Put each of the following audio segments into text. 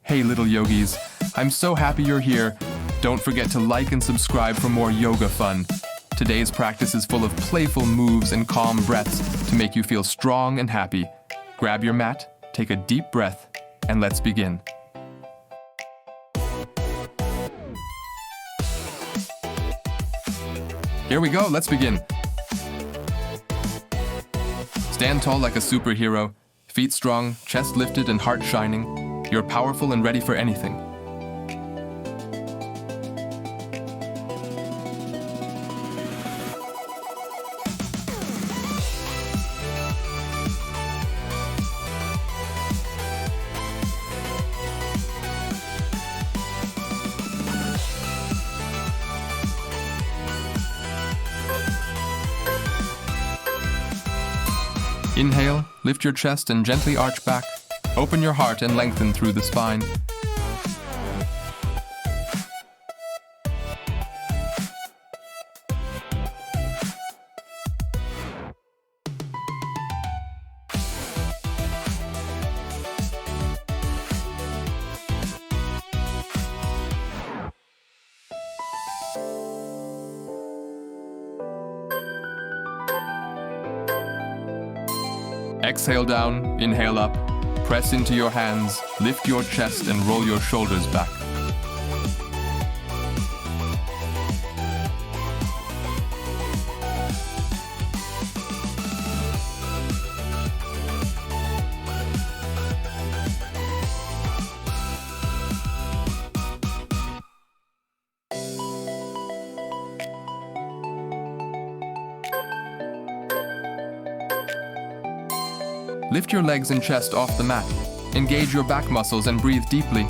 Hey little yogis, I'm so happy you're here. Don't forget to like and subscribe for more yoga fun. Today's practice is full of playful moves and calm breaths to make you feel strong and happy. Grab your mat, take a deep breath, and let's begin. Here we go, let's begin. Stand tall like a superhero, feet strong, chest lifted and heart shining. You're powerful and ready for anything. Inhale, lift your chest and gently arch back. Open your heart and lengthen through the spine. Exhale down, inhale up. Press into your hands, lift your chest and roll your shoulders back. Lift your legs and chest off the mat. Engage your back muscles and breathe deeply.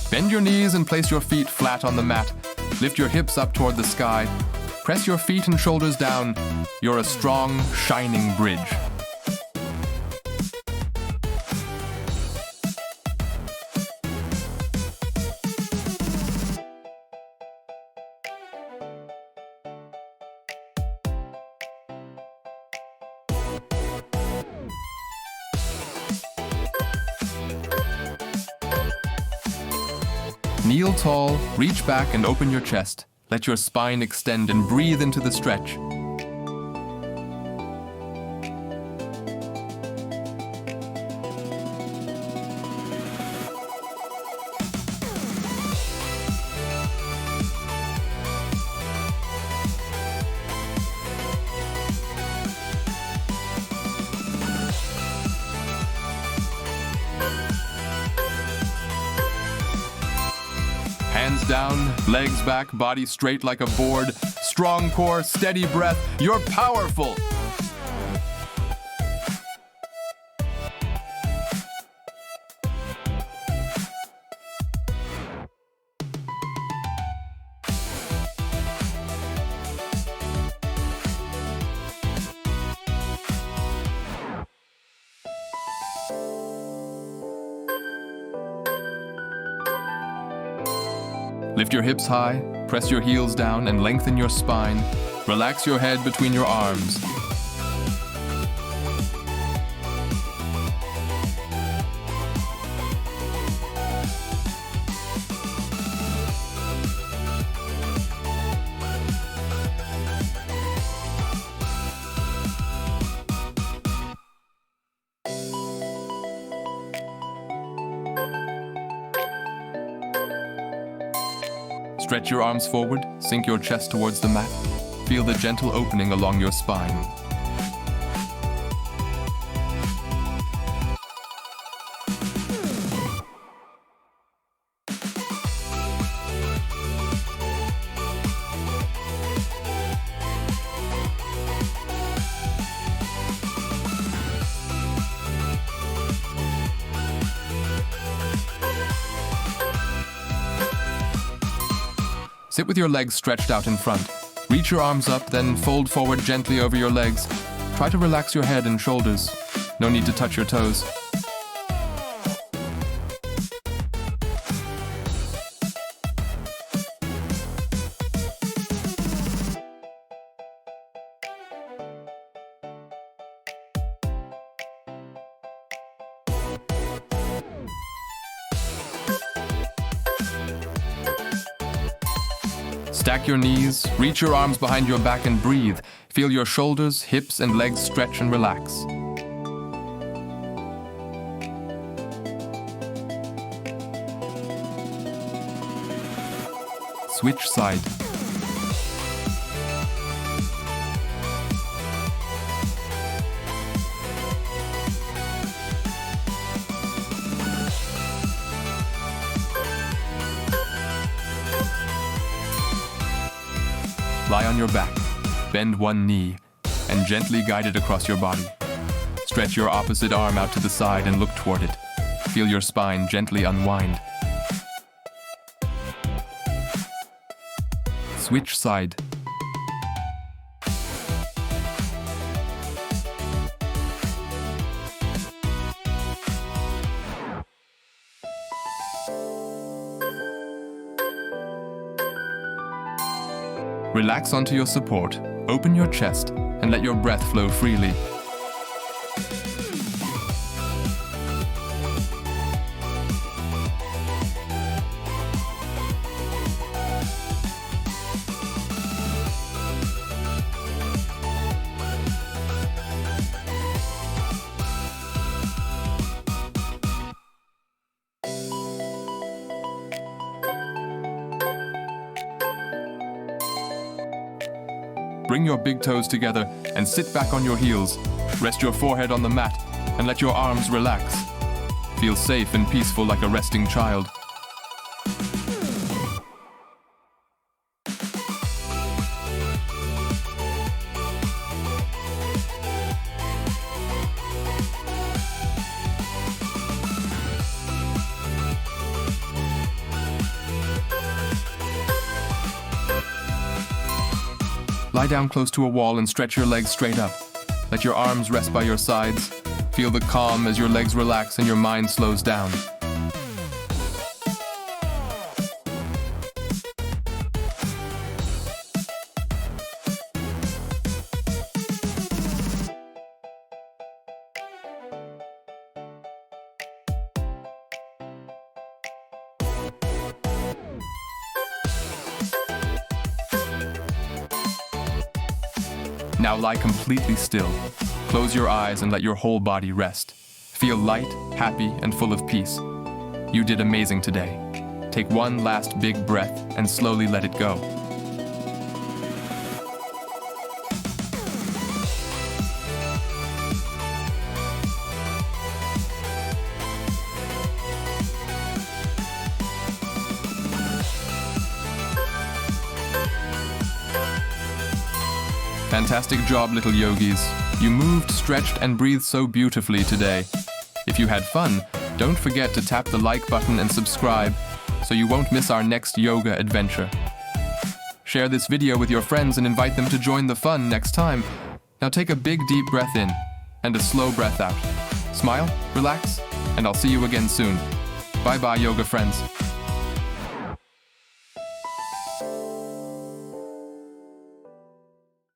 Bend your knees and place your feet flat on the mat. Lift your hips up toward the sky. Press your feet and shoulders down. You're a strong, shining bridge. Kneel tall, reach back and open your chest. Let your spine extend and breathe into the stretch. Hands down, legs back, body straight like a board. Strong core, steady breath. You're powerful. Lift your hips high, press your heels down and lengthen your spine. Relax your head between your arms. Stretch your arms forward, sink your chest towards the mat. Feel the gentle opening along your spine. Sit with your legs stretched out in front. Reach your arms up, then fold forward gently over your legs. Try to relax your head and shoulders. No need to touch your toes. Stack your knees, reach your arms behind your back and breathe. Feel your shoulders, hips, and legs stretch and relax. Switch side. Lie on your back, bend one knee, and gently guide it across your body. Stretch your opposite arm out to the side and look toward it. Feel your spine gently unwind. Switch side. Relax onto your support, open your chest, and let your breath flow freely. Bring your big toes together and sit back on your heels. Rest your forehead on the mat and let your arms relax. Feel safe and peaceful like a resting child. Lie down close to a wall and stretch your legs straight up. Let your arms rest by your sides. Feel the calm as your legs relax and your mind slows down. Now lie completely still. Close your eyes and let your whole body rest. Feel light, happy, and full of peace. You did amazing today. Take one last big breath and slowly let it go. Fantastic job, little yogis. You moved, stretched, and breathed so beautifully today. If you had fun, don't forget to tap the like button and subscribe so you won't miss our next yoga adventure. Share this video with your friends and invite them to join the fun next time. Now take a big deep breath in and a slow breath out. Smile, relax, and I'll see you again soon. Bye-bye, yoga friends.